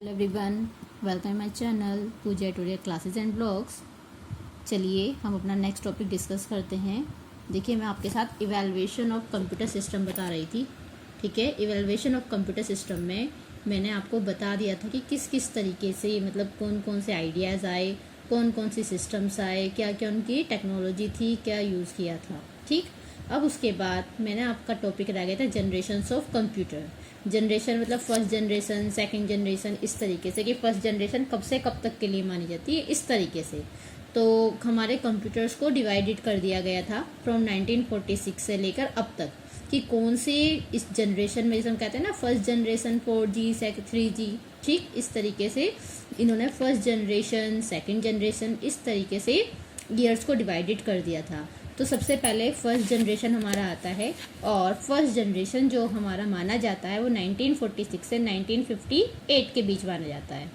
Hello everyone, welcome my channel Pooja tutorial classes and blogs. चलिए हम अपना नेक्स्ट टॉपिक डिस्कस करते हैं। देखिए, मैं आपके साथ इवैल्यूएशन ऑफ कंप्यूटर सिस्टम बता रही थी। ठीक है, इवैल्यूएशन ऑफ कंप्यूटर सिस्टम में मैंने आपको बता दिया था कि किस किस तरीके से, मतलब कौन कौन से आइडियाज़ आए, कौन कौन सी सिस्टम्स आए, क्या क्या उनकी टेक्नोलॉजी थी, क्या यूज़ किया था। ठीक, अब उसके बाद मैंने आपका टॉपिक रह गया था जनरेशन्स ऑफ कंप्यूटर। जनरेशन मतलब फर्स्ट जनरेशन, सेकंड जनरेशन, इस तरीके से कि फर्स्ट जनरेशन कब से कब तक के लिए मानी जाती है, इस तरीके से। तो हमारे कंप्यूटर्स को डिवाइडेड कर दिया गया था फ्रॉम 1946 से लेकर अब तक कि कौन सी इस जनरेशन में, जैसे हम कहते हैं ना फर्स्ट जनरेशन 4G, 3G, ठीक इस तरीके से इन्होंने फर्स्ट जनरेशन, सेकंड जनरेशन, इस तरीके से ईयर्स को डिवाइडेड कर दिया था। तो सबसे पहले फर्स्ट जनरेशन हमारा आता है, और फर्स्ट जनरेशन जो हमारा माना जाता है वो 1946 से 1958 के बीच माना जाता है।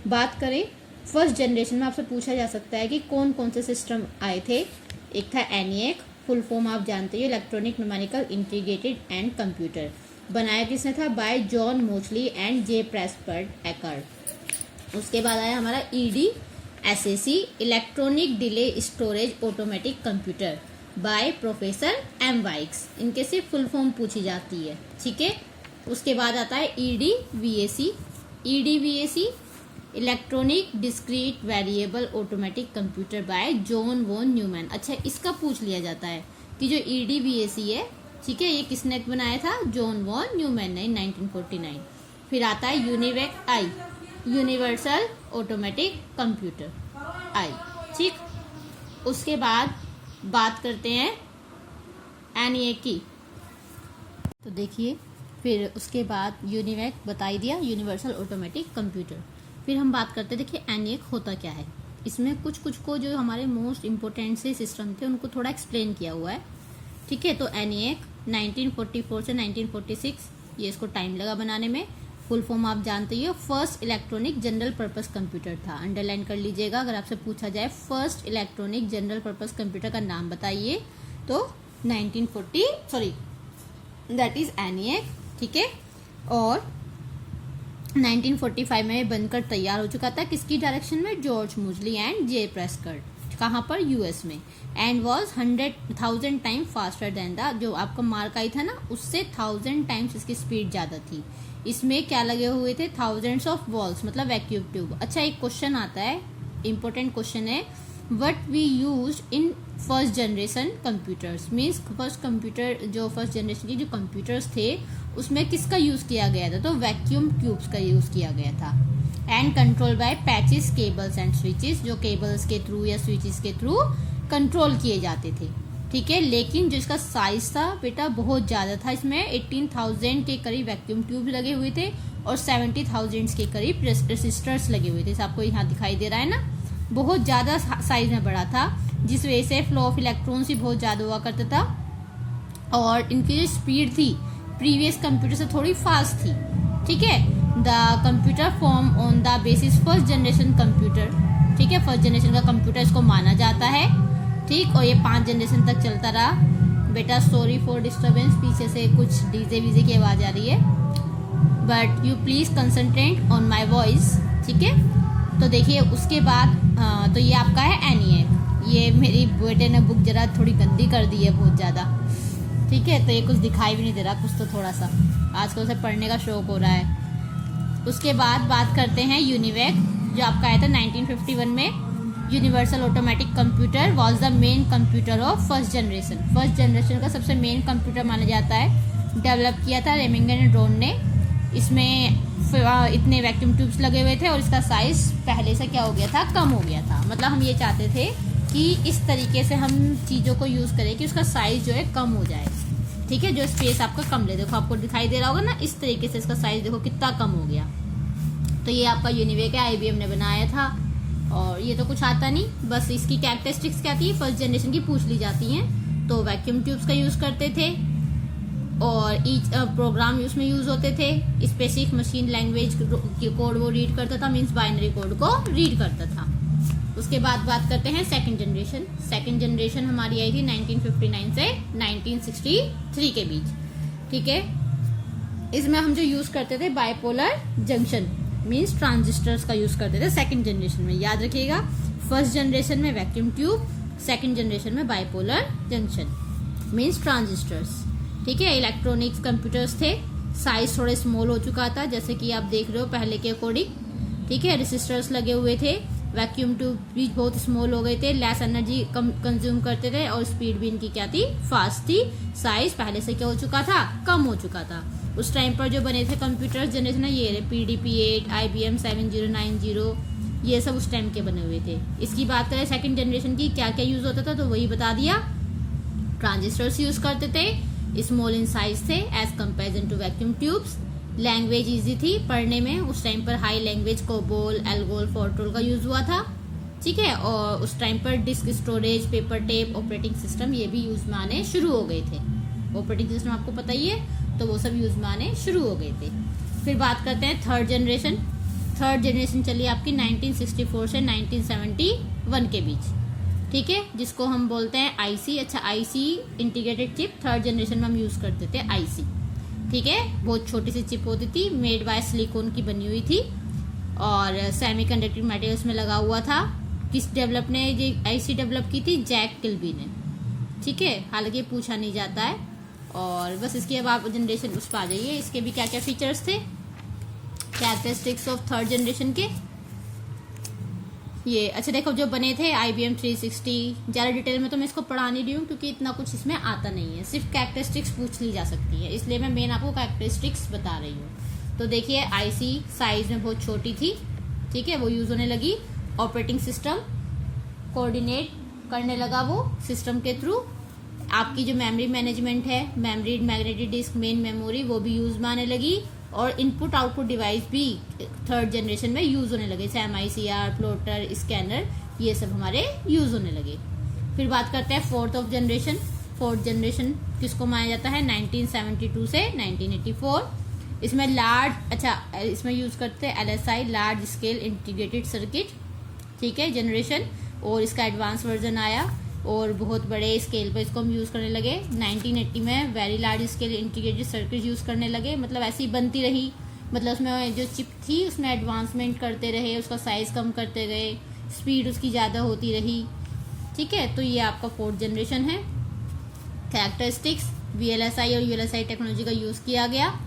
बात करें फर्स्ट जनरेशन में, आपसे पूछा जा सकता है कि कौन कौन से सिस्टम आए थे। एक था ENIAC, फुल फॉर्म आप जानते हो, electronic numerical integrated and computer. बनाया किसने था? By John Mauchly and J Presper Eckert. उसके बाद आया हमारा EDSAC, electronic delay storage automatic computer, by professor M. Wilkes. इनके से फुल फॉर्म पूछी जाती है। ठीक है, उसके बाद आता है EDVAC, electronic discrete variable automatic computer, by John von Neumann. अच्छा, इसका पूछ लिया जाता है कि जो EDVAC है, ठीक है, ये किसने बनाया था? जॉन वॉन न्यूमैन ने 1949। फिर आता है UNIVAC, यूनिवर्सल ऑटोमेटिक कंप्यूटर, ठीक। उसके बाद बात करते हैं ENIAC की। तो देखिए, फिर उसके बाद UNIVAC बता ही दिया, यूनिवर्सल ऑटोमेटिक कंप्यूटर। फिर हम बात करते हैं, देखिए ENIAC होता क्या है। इसमें कुछ कुछ को जो हमारे मोस्ट इम्पोर्टेंट से सिस्टम थे उनको थोड़ा एक्सप्लेन किया हुआ है। ठीक है, तो ENIAC 1944 से 1946, ये इसको टाइम लगा बनाने में। फुल फॉर्म आप जानते ही हो, first electronic general purpose computer था। अंडरलाइन कर लीजिएगा, अगर आपसे पूछा जाए first electronic general purpose computer का नाम बताइए तो 1940 दैट इज ENIAC। ठीक है, और 1945 में बनकर तैयार हो चुका था। किसकी डायरेक्शन में? George mostly and J प्रेस्पर्ट। कहाँ पर? US में। And was 100,000 time faster than the, जो आपका मार्क आई था ना, उससे 1000 टाइम्स इसकी स्पीड ज़्यादा थी। इसमें क्या लगे हुए थे? थाउजेंड्स ऑफ वॉल्स, मतलब वैक्यूम ट्यूब। अच्छा, एक क्वेश्चन आता है, इंपॉर्टेंट क्वेश्चन है, what we use in first generation computers. Means first computer, जो फर्स्ट जनरेशन के जो कंप्यूटर्स थे उसमें किसका यूज़ किया गया था? तो वैक्यूम ट्यूब्स का यूज़ किया गया था। And control by patches, cables and switches, जो केबल्स के थ्रू या स्विचेस के थ्रू कंट्रोल किए जाते थे। ठीक है, लेकिन जो इसका साइज था बेटा बहुत ज़्यादा था। इसमें 18,000 के करीब वैक्यूम ट्यूब लगे हुए थे और 70,000 के करीब रेसिस्टर्स लगे हुए थे। आपको यहाँ दिखाई दे रहा है ना, बहुत ज़्यादा साइज में बड़ा था, जिस वजह से फ्लो ऑफ इलेक्ट्रॉन्स भी बहुत ज़्यादा हुआ करता था। और इनकी जो स्पीड थी प्रीवियस कंप्यूटर से थोड़ी फास्ट थी। ठीक है, the computer form on the basis first generation computer. ठीक है, फर्स्ट जनरेशन का कंप्यूटर इसको माना जाता है। ठीक, और ये 5 जनरेशन तक चलता रहा। बेटा सॉरी फॉर डिस्टर्बेंस, पीछे से कुछ डीजे वीजे की आवाज़ आ रही है, but you please concentrate on my voice. ठीक है, तो देखिए उसके बाद तो ये आपका है ENIAC। ये मेरी बेटे ने बुक जरा थोड़ी गंदी कर दी है बहुत ज़्यादा। ठीक है, तो ये कुछ दिखाई भी नहीं दे रहा, कुछ तो थोड़ा सा आजकल उसे पढ़ने का शौक हो रहा है। उसके बाद बात करते हैं UNIVAC, जो आपका आया था 1951 में। Universal automatic computer was the main computer of first generation. First generation का सबसे मेन कंप्यूटर माना जाता है। डेवलप किया था रेमिंगन एंड रोन ने। इसमें इतने वैक्यूम ट्यूब्स लगे हुए थे और इसका साइज पहले से क्या हो गया था? कम हो गया था। मतलब हम ये चाहते थे कि इस तरीके से हम चीज़ों को यूज़ करें कि उसका साइज जो है कम हो जाए। ठीक है, जो स्पेस आपका कम ले, देखो आपको दिखाई दे रहा होगा ना, इस तरीके से इसका साइज देखो कितना कम हो गया। तो ये आपका UNIVAC है, IBM ने बनाया था। और ये तो कुछ आता नहीं, बस इसकी कैरेक्टरिस्टिक्स क्या थी फर्स्ट जनरेशन की पूछ ली जाती हैं। तो वैक्यूम ट्यूब्स का यूज़ करते थे और ईच प्रोग्राम उसमें यूज़ होते थे। स्पेसिफिक मशीन लैंग्वेज कोड वो रीड करता था, मीन्स बाइनरी कोड को रीड करता था। उसके बाद बात करते हैं सेकंड जनरेशन। सेकंड जनरेशन हमारी आई थी 1959 से 1963 के बीच। ठीक है, इसमें हम जो यूज़ करते थे बाइपोलर जंक्शन, मीन्स ट्रांजिस्टर्स का यूज करते थे सेकंड जनरेशन में, याद रखिएगा। फर्स्ट जनरेशन में वैक्यूम ट्यूब, सेकंड जनरेशन में बाइपोलर जंक्शन मीन्स ट्रांजिस्टर्स। ठीक है, इलेक्ट्रॉनिक्स कंप्यूटर्स थे, साइज थोड़े स्मॉल हो चुका था जैसे कि आप देख रहे हो पहले के अकॉर्डिंग। ठीक है, रेसिस्टर्स लगे हुए थे, वैक्यूम ट्यूब भी बहुत स्मॉल हो गए थे, लेस एनर्जी कंज्यूम करते थे और स्पीड भी इनकी क्या थी, फास्ट थी। साइज पहले से क्या हो चुका था, कम हो चुका था। उस टाइम पर जो बने थे कंप्यूटर्स जनरेशन है, ये PDP-8, IBM 7090, ये सब उस टाइम के बने हुए थे। इसकी बात करें सेकंड जनरेशन की, क्या क्या यूज होता था, तो वही बता दिया। ट्रांजिस्टर्स यूज करते थे, स्मॉल इन साइज थे as comparison to vacuum tubes. Language easy थी पढ़ने में, उस टाइम पर high language COBOL, ALGOL, Fortran का यूज हुआ था। ठीक है, और उस टाइम पर disk storage, paper tape, operating system ये भी यूज में आने शुरू हो गए थे। ऑपरेटिंग सिस्टम आपको पता ही है, तो वो सब यूज में आने शुरू हो गए थे। फिर बात करते हैं थर्ड जनरेशन। थर्ड जनरेशन चली आपकी 1964 से 1971 के बीच। ठीक है, जिसको हम बोलते हैं आईसी। अच्छा, IC integrated chip third generation में हम यूज करते थे आईसी। ठीक है, बहुत छोटी सी चिप होती थी, मेड बाय सिलिकॉन की बनी हुई थी और सेमीकंडक्टिंग मटेरियल्स में लगा हुआ था। किस डेवलप ने ये आईसी डेवलप की थी, जैक किल्बी ने। ठीक है, हालांकि पूछा नहीं जाता है। और बस इसकी अब आप जनरेशन उस पर आ जाइए, इसके भी क्या क्या फीचर्स थे, कैरेक्टरिस्टिक्स ऑफ थर्ड जनरेशन के ये। अच्छा देखो, जो बने थे IBM 360, ज़्यादा डिटेल में तो मैं इसको पढ़ा नहीं रही हूँ क्योंकि इतना कुछ इसमें आता नहीं है, सिर्फ कैरेक्टरिस्टिक्स पूछ ली जा सकती है, इसलिए मैं मेन आपको कैरेक्टरिस्टिक्स बता रही हूँ। तो देखिए, आईसी साइज में बहुत छोटी थी। ठीक है, वो यूज होने लगी। ऑपरेटिंग सिस्टम कोऑर्डिनेट करने लगा वो सिस्टम के थ्रू। आपकी जो मेमोरी मैनेजमेंट है, memory, magnetic disk, main memory, वो भी यूज में आने लगी। और इनपुट आउटपुट डिवाइस भी थर्ड जनरेशन में यूज होने लगे, जैसे MICR, प्लॉटर, स्कैनर, ये सब हमारे यूज होने लगे। फिर बात करते हैं fourth of generation. Fourth generation किसको माना जाता है, 1972 से 1984। इसमें इसमें यूज करते हैं LSI, large scale integrated circuit. ठीक है, जनरेशन, और इसका एडवांस वर्जन आया और बहुत बड़े स्केल पर इसको हम यूज़ करने लगे। 1980 में very large scale integrated circuit use करने लगे, मतलब ऐसी बनती रही, मतलब उसमें जो चिप थी उसमें एडवांसमेंट करते रहे, उसका साइज़ कम करते गए, स्पीड उसकी ज़्यादा होती रही। ठीक है, तो ये आपका फोर्थ जनरेशन है। कैरेक्टरिस्टिक्स, VLSI और ULSI टेक्नोलॉजी का यूज़ किया गया।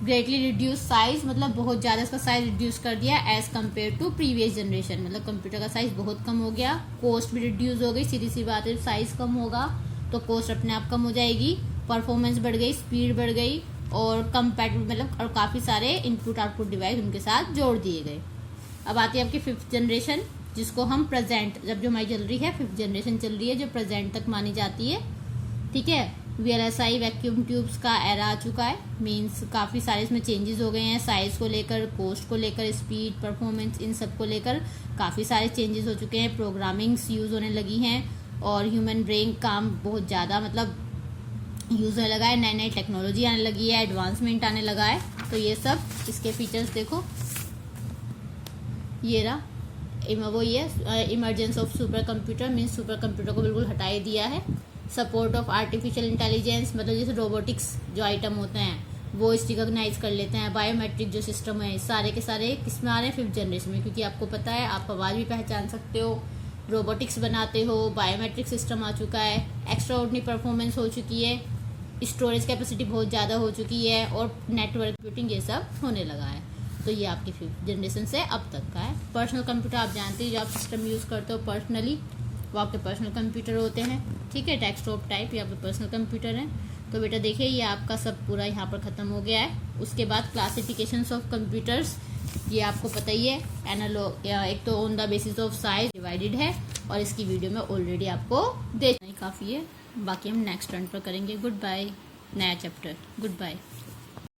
ग्रेटली रिड्यूस साइज, मतलब बहुत ज़्यादा इसका साइज रिड्यूस कर दिया as compare to previous generation, मतलब कंप्यूटर का साइज बहुत कम हो गया। कॉस्ट भी रिड्यूस हो गई, सीधी सी बात है, साइज कम होगा तो कॉस्ट अपने आप कम हो जाएगी। परफॉर्मेंस बढ़ गई, स्पीड बढ़ गई और कंपैटिबल, मतलब और काफ़ी सारे इनपुट आउटपुट डिवाइस उनके साथ जोड़ दिए गए। अब आती है आपकी फिफ्थ जनरेशन, जिसको हम प्रेजेंट, जब जो हमारी चल रही है फिफ्थ जनरेशन चल रही है, जो प्रेजेंट तक मानी जाती है। ठीक है, VLSI वैक्यूम ट्यूब्स का एरा आ चुका है, मीन्स काफ़ी सारे इसमें चेंजेस हो गए हैं, साइज़ को लेकर, कॉस्ट को लेकर, स्पीड, परफॉर्मेंस, इन सब को लेकर काफ़ी सारे चेंजेस हो चुके हैं। प्रोग्रामिंग्स यूज़ होने लगी हैं और ह्यूमन ब्रेन काम बहुत ज़्यादा मतलब यूज़ होने लगा है, नई नई टेक्नोलॉजी आने लगी है, एडवांसमेंट आने लगा है। तो ये सब इसके फीचर्स देखो, ये रहा वो, ये emergence of super computer, means super computer को बिल्कुल हटा ही दिया है। सपोर्ट ऑफ आर्टिफिशियल इंटेलिजेंस, मतलब जैसे रोबोटिक्स जो आइटम होते हैं वो इस रिकॉग्नाइज कर लेते हैं। बायोमेट्रिक जो सिस्टम है, सारे के सारे किस में आ रहे हैं, फिफ्थ जनरेशन में, क्योंकि आपको पता है आप आवाज़ भी पहचान सकते हो, रोबोटिक्स बनाते हो, बायोमेट्रिक सिस्टम आ चुका है, एक्स्ट्रा ऑर्डिनरी परफॉर्मेंस हो चुकी है, स्टोरेज कैपेसिटी बहुत ज़्यादा हो चुकी है और नेटवर्क कंप्यूटिंग ये सब होने लगा है। तो ये आपकी फिफ्थ जनरेशन से अब तक का है। पर्सनल कंप्यूटर आप जानते हैं, जो आप सिस्टम यूज़ करते हो पर्सनली, वो आपके पर्सनल कंप्यूटर होते हैं। ठीक है, डेस्कटॉप टाइप ये आपके पर्सनल कंप्यूटर हैं। तो बेटा देखिए, ये आपका सब पूरा यहाँ पर ख़त्म हो गया है। उसके बाद क्लासिफिकेशंस ऑफ कंप्यूटर्स, ये आपको पता ही है, एनालॉग, एक तो on the basis of size divided है, और इसकी वीडियो में ऑलरेडी आपको देखना ही काफ़ी है, बाकी हम नेक्स्ट टर्न पर करेंगे। गुड बाय, नया चैप्टर, गुड बाय।